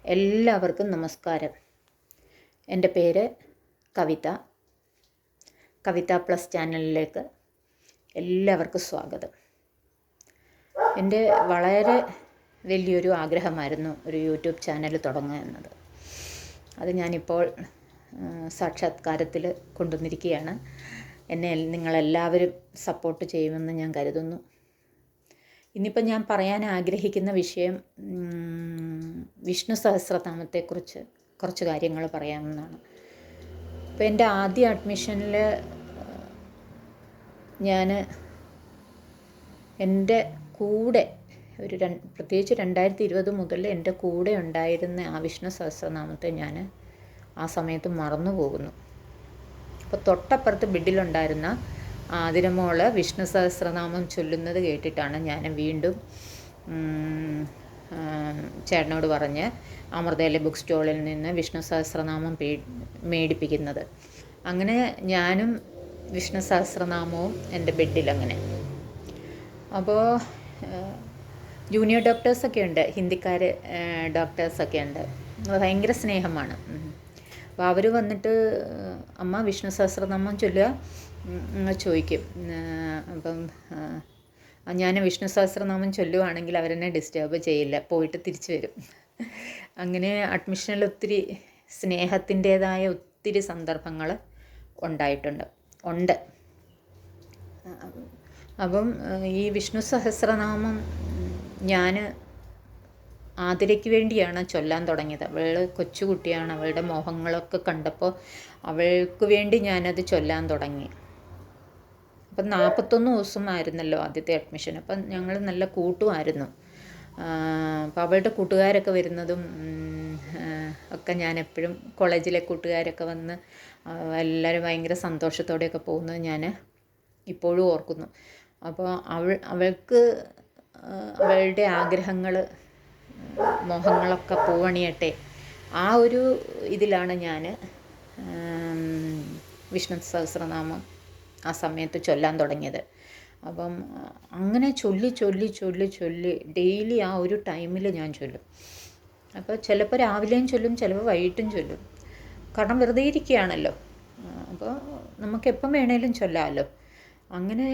എല്ലാവർക്കും നമസ്കാരം. എൻ്റെ പേര് കവിത. കവിത പ്ലസ് ചാനലിലേക്ക് എല്ലാവർക്കും സ്വാഗതം. എൻ്റെ വളരെ വലിയൊരു ആഗ്രഹമായിരുന്നു ഒരു യൂട്യൂബ് ചാനൽ തുടങ്ങുക എന്നത്. അത് ഞാനിപ്പോൾ സാക്ഷാത്കാരത്തിൽ കൊണ്ടുവന്നിരിക്കുകയാണ്. എന്നെ നിങ്ങളെല്ലാവരും സപ്പോർട്ട് ചെയ്യുമെന്ന് ഞാൻ കരുതുന്നു. ഇന്നിപ്പം ഞാൻ പറയാൻ ആഗ്രഹിക്കുന്ന വിഷയം വിഷ്ണു സഹസ്രനാമത്തെക്കുറിച്ച് കുറച്ച് കാര്യങ്ങൾ പറയാമെന്നാണ്. ഇപ്പോൾ എൻ്റെ ആദ്യ അഡ്മിഷനിൽ ഞാൻ എൻ്റെ കൂടെ പ്രത്യേകിച്ച് 2020 മുതൽ എൻ്റെ കൂടെ ഉണ്ടായിരുന്ന ആ വിഷ്ണു സഹസ്രനാമത്തെ ഞാൻ ആ സമയത്ത് മറന്നു പോകുന്നു. അപ്പോൾ തൊട്ടപ്പുറത്ത് ബെഡിലുണ്ടായിരുന്ന ആതിരമോള് വിഷ്ണു സഹസ്രനാമം ചൊല്ലുന്നത് കേട്ടിട്ടാണ് ഞാൻ വീണ്ടും ചേട്ടനോട് പറഞ്ഞ് അമൃതയിലെ ബുക്ക് സ്റ്റോളിൽ നിന്ന് വിഷ്ണു സഹസ്രനാമം മേടിപ്പിക്കുന്നത്. അങ്ങനെ ഞാനും വിഷ്ണു സഹസ്രനാമവും എൻ്റെ ബെഡിലങ്ങനെ. അപ്പോൾ ജൂനിയർ ഡോക്ടേഴ്സൊക്കെ ഉണ്ട്, ഹിന്ദിക്കാർ ഡോക്ടേഴ്സൊക്കെ ഉണ്ട്, ഭയങ്കര സ്നേഹമാണ്. അപ്പോൾ അവർ വന്നിട്ട് അമ്മ വിഷ്ണു സഹസ്രനാമം ചൊല്ലുക ചോദിക്കും. അപ്പം ഞാൻ വിഷ്ണു സഹസ്രനാമം ചൊല്ലുവാണെങ്കിൽ അവരെന്നെ ഡിസ്റ്റർബ് ചെയ്യില്ല, പോയിട്ട് തിരിച്ചു വരും. അങ്ങനെ അഡ്മിഷനിൽ ഒത്തിരി സ്നേഹത്തിൻ്റേതായ ഒത്തിരി സന്ദർഭങ്ങൾ ഉണ്ട്. അപ്പം ഈ വിഷ്ണു സഹസ്രനാമം ഞാൻ ആതിരയ്ക്ക് വേണ്ടിയാണ് ചൊല്ലാൻ തുടങ്ങിയത്. അവൾ കൊച്ചുകുട്ടിയാണ്, അവളുടെ മോഹങ്ങളൊക്കെ കണ്ടപ്പോൾ അവൾക്ക് വേണ്ടി ഞാനത് ചൊല്ലാൻ തുടങ്ങി. അപ്പം 41 ദിവസമായിരുന്നല്ലോ ആദ്യത്തെ അഡ്മിഷൻ. അപ്പം ഞങ്ങൾ നല്ല കൂട്ടുമായിരുന്നു. അപ്പോൾ അവളുടെ കൂട്ടുകാരൊക്കെ വരുന്നതും ഒക്കെ ഞാൻ എപ്പോഴും, കോളേജിലെ കൂട്ടുകാരൊക്കെ വന്ന് എല്ലാവരും ഭയങ്കര സന്തോഷത്തോടെയൊക്കെ പോകുന്നത് ഞാൻ ഇപ്പോഴും ഓർക്കുന്നു. അപ്പോൾ അവൾക്ക് അവളുടെ ആഗ്രഹങ്ങൾ, മോഹങ്ങളൊക്കെ പൂവണിയട്ടെ, ആ ഒരു ഇതിലാണ് ഞാൻ വിഷ്ണു സഹസ്രനാമം ആ സമയത്ത് ചൊല്ലാൻ തുടങ്ങിയത്. അപ്പം അങ്ങനെ ചൊല്ലി ഡെയിലി ആ ഒരു ടൈമിൽ ഞാൻ ചൊല്ലും. അപ്പോൾ ചിലപ്പോൾ രാവിലെയും ചൊല്ലും, ചിലപ്പോൾ വൈകിട്ടും ചൊല്ലും. കാരണം വെറുതെ ഇരിക്കുകയാണല്ലോ, അപ്പോൾ നമുക്കെപ്പം വേണേലും ചൊല്ലാമല്ലോ. അങ്ങനെ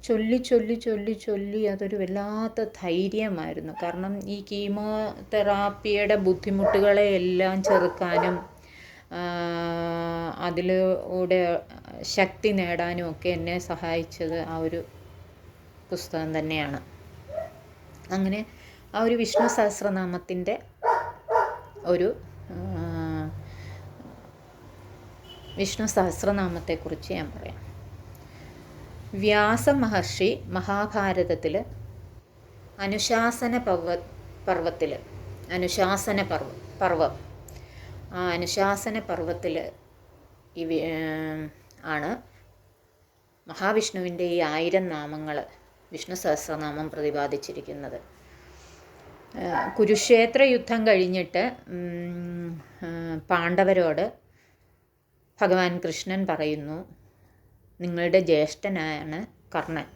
ചൊല്ലി അതൊരു വല്ലാത്ത ധൈര്യമായിരുന്നു. കാരണം ഈ കീമോതെറാപ്പിയുടെ ബുദ്ധിമുട്ടുകളെ എല്ലാം ചെറുക്കാനും അതിലൂടെ ശക്തി നേടാനും ഒക്കെ എന്നെ സഹായിച്ചത് ആ ഒരു പുസ്തകം തന്നെയാണ്. അങ്ങനെ ആ ഒരു വിഷ്ണു സഹസ്രനാമത്തിൻ്റെ വിഷ്ണു സഹസ്രനാമത്തെക്കുറിച്ച് ഞാൻ പറയാം. വ്യാസ മഹർഷി മഹാഭാരതത്തിൽ അനുശാസന പർവ്വത്തിൽ ആ അനുശാസന പർവ്വത്തിൽ ആണ് മഹാവിഷ്ണുവിൻ്റെ ഈ 1000 നാമങ്ങൾ, വിഷ്ണു സഹസ്രനാമം പ്രതിപാദിച്ചിരിക്കുന്നത്. കുരുക്ഷേത്ര യുദ്ധം കഴിഞ്ഞിട്ട് പാണ്ഡവരോട് ഭഗവാൻ കൃഷ്ണൻ പറയുന്നു, നിങ്ങളുടെ ജ്യേഷ്ഠനാണ് കർണൻ.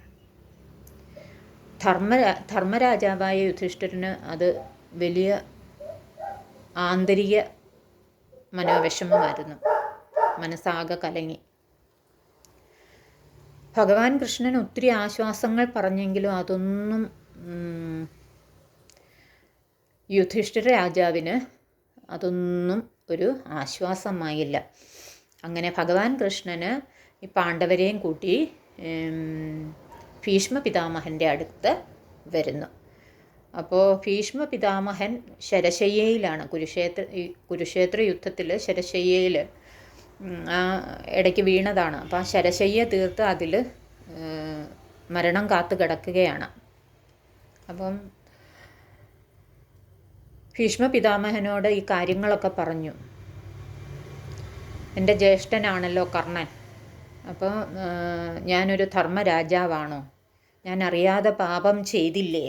ധർമ്മരാജാവായ യുധിഷ്ഠിരന് അത് വലിയ ആന്തരിക മനോവിഷമമായിരുന്നു, മനസ്സാകെ കലങ്ങി. ഭഗവാൻ കൃഷ്ണൻ ഒത്തിരി ആശ്വാസങ്ങൾ പറഞ്ഞെങ്കിലും അതൊന്നും യുധിഷ്ഠിര രാജാവിന് അതൊന്നും ഒരു ആശ്വാസമായില്ല. അങ്ങനെ ഭഗവാൻ കൃഷ്ണന് ഈ പാണ്ഡവരെയും കൂട്ടി ഭീഷ്മ പിതാമഹൻ്റെ അടുത്ത് വരുന്നു. അപ്പോൾ ഭീഷ്മ പിതാമഹൻ ശരശയ്യയിലാണ്, കുരുക്ഷേത്ര യുദ്ധത്തിൽ ശരശയ്യയിൽ ഇടയ്ക്ക് വീണതാണ്. അപ്പോൾ ആ ശരശയ്യ തീർത്ത് അതിൽ മരണം കാത്തു കിടക്കുകയാണ്. അപ്പം ഭീഷ്മ പിതാമഹനോട് ഈ കാര്യങ്ങളൊക്കെ പറഞ്ഞു. എൻ്റെ ജ്യേഷ്ഠനാണല്ലോ കർണൻ, അപ്പോൾ ഞാനൊരു ധർമ്മരാജാവാണോ? ഞാൻ അറിയാതെ പാപം ചെയ്തില്ലേ?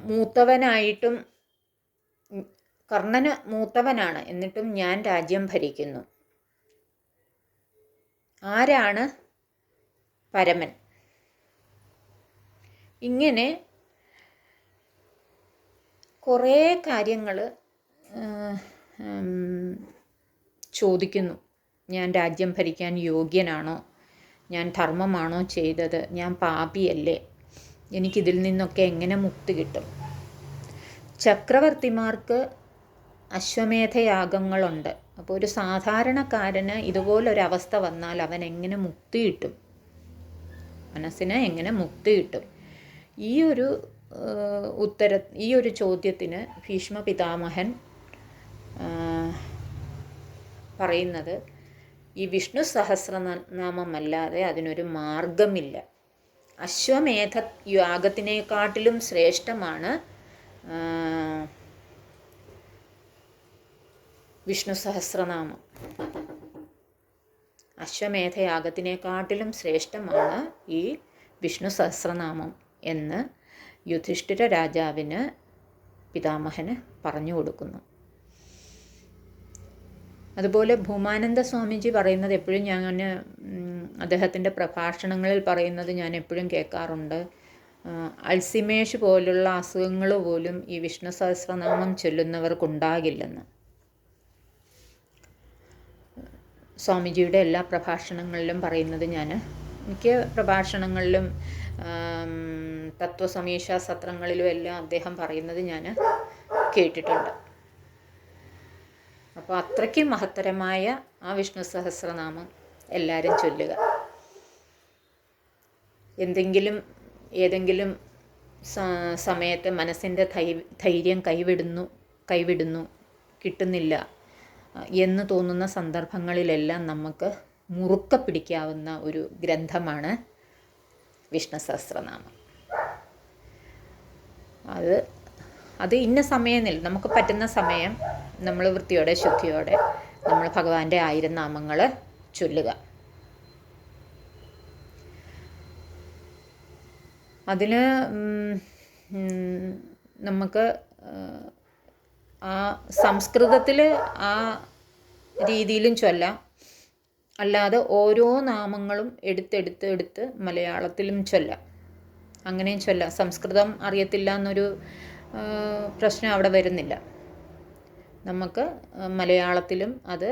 മൂത്തവനായിട്ടും, കർണന് മൂത്തവനാണ്, എന്നിട്ടും ഞാൻ രാജ്യം ഭരിക്കുന്നു. ആരാണ് പരമൻ? ഇങ്ങനെ കുറേ കാര്യങ്ങൾ ചോദിക്കുന്നു. ഞാൻ രാജ്യം ഭരിക്കാൻ യോഗ്യനാണോ? ഞാൻ ധർമ്മമാണോ ചെയ്തത്? ഞാൻ പാപിയല്ലേ? എനിക്കിതിൽ നിന്നൊക്കെ എങ്ങനെ മുക്തി കിട്ടും? ചക്രവർത്തിമാർക്ക് അശ്വമേധയാഗങ്ങളുണ്ട്. അപ്പോൾ ഒരു സാധാരണക്കാരന് ഇതുപോലൊരവസ്ഥ വന്നാൽ അവൻ എങ്ങനെ മുക്തി കിട്ടും? മനസ്സിന് എങ്ങനെ മുക്തി കിട്ടും? ഈ ഒരു ചോദ്യത്തിന് ഭീഷ്മ പിതാമഹൻ പറയുന്നത്, ഈ വിഷ്ണു സഹസ്രനാമമല്ലാതെ അതിനൊരു മാർഗമില്ല. അശ്വമേധ യാഗത്തിനെക്കാട്ടിലും ശ്രേഷ്ഠമാണ് വിഷ്ണു സഹസ്രനാമം. അശ്വമേധയാഗത്തിനെക്കാട്ടിലും ശ്രേഷ്ഠമാണ് ഈ വിഷ്ണു സഹസ്രനാമം എന്ന് യുധിഷ്ഠിര രാജാവിന് പിതാമഹന് പറഞ്ഞു കൊടുക്കുന്നു. അതുപോലെ ഭൂമാനന്ദ സ്വാമിജി പറയുന്നത് എപ്പോഴും ഞാൻ അദ്ദേഹത്തിൻ്റെ പ്രഭാഷണങ്ങളിൽ പറയുന്നത് ഞാൻ എപ്പോഴും കേൾക്കാറുണ്ട്. അൾസിമേഷ് പോലുള്ള അസുഖങ്ങൾ പോലും ഈ വിഷ്ണു സഹസ്രനാമം ചൊല്ലുന്നവർക്കുണ്ടാകില്ലെന്ന്. സ്വാമിജിയുടെ എല്ലാ പ്രഭാഷണങ്ങളിലും പറയുന്നത് മിക്ക പ്രഭാഷണങ്ങളിലും തത്വസമീക്ഷ സത്രങ്ങളിലും എല്ലാം അദ്ദേഹം പറയുന്നത് ഞാൻ കേട്ടിട്ടുണ്ട്. അപ്പോൾ അത്രയ്ക്ക് മഹത്തരമായ ആ വിഷ്ണു സഹസ്രനാമം എല്ലാവരും ചൊല്ലുക. ഏതെങ്കിലും സമയത്ത് മനസ്സിൻ്റെ ധൈര്യം കൈവിടുന്നു കിട്ടുന്നില്ല എന്ന് തോന്നുന്ന സന്ദർഭങ്ങളിലെല്ലാം നമുക്ക് മുറുക്ക പിടിക്കാവുന്ന ഒരു ഗ്രന്ഥമാണ് വിഷ്ണു സഹസ്രനാമം. അത് ഇന്ന സമയമില്ല, നമുക്ക് പറ്റുന്ന സമയം നമ്മൾ വൃത്തിയോടെ ശുദ്ധിയോടെ നമ്മൾ ഭഗവാന്റെ 1000 നാമങ്ങൾ ചൊല്ലുക. അതിന് നമുക്ക് ആ സംസ്കൃതത്തിൽ ആ രീതിയിലും ചൊല്ലാം, അല്ലാതെ ഓരോ നാമങ്ങളും എടുത്ത് മലയാളത്തിലും ചൊല്ലാം. അങ്ങനെയും ചൊല്ലാം. സംസ്കൃതം അറിയത്തില്ല എന്നൊരു പ്രശ്നം അവിടെ വരുന്നില്ല. നമുക്ക് മലയാളത്തിലും അത്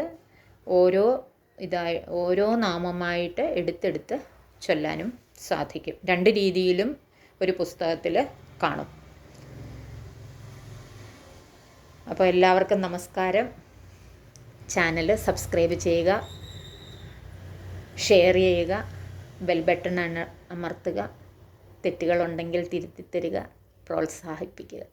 ഓരോ നാമമായിട്ട് എടുത്ത് ചൊല്ലാനും സാധിക്കും. 2 രീതിയിലും ഒരു പുസ്തകത്തിൽ കാണും. അപ്പോൾ എല്ലാവർക്കും നമസ്കാരം. ചാനൽ സബ്സ്ക്രൈബ് ചെയ്യുക, ഷെയർ ചെയ്യുക, ബെൽ ബട്ടൺ അമർത്തുക, തെറ്റുകളുണ്ടെങ്കിൽ തിരുത്തി തരിക, പ്രോത്സാഹിപ്പിക്കുക.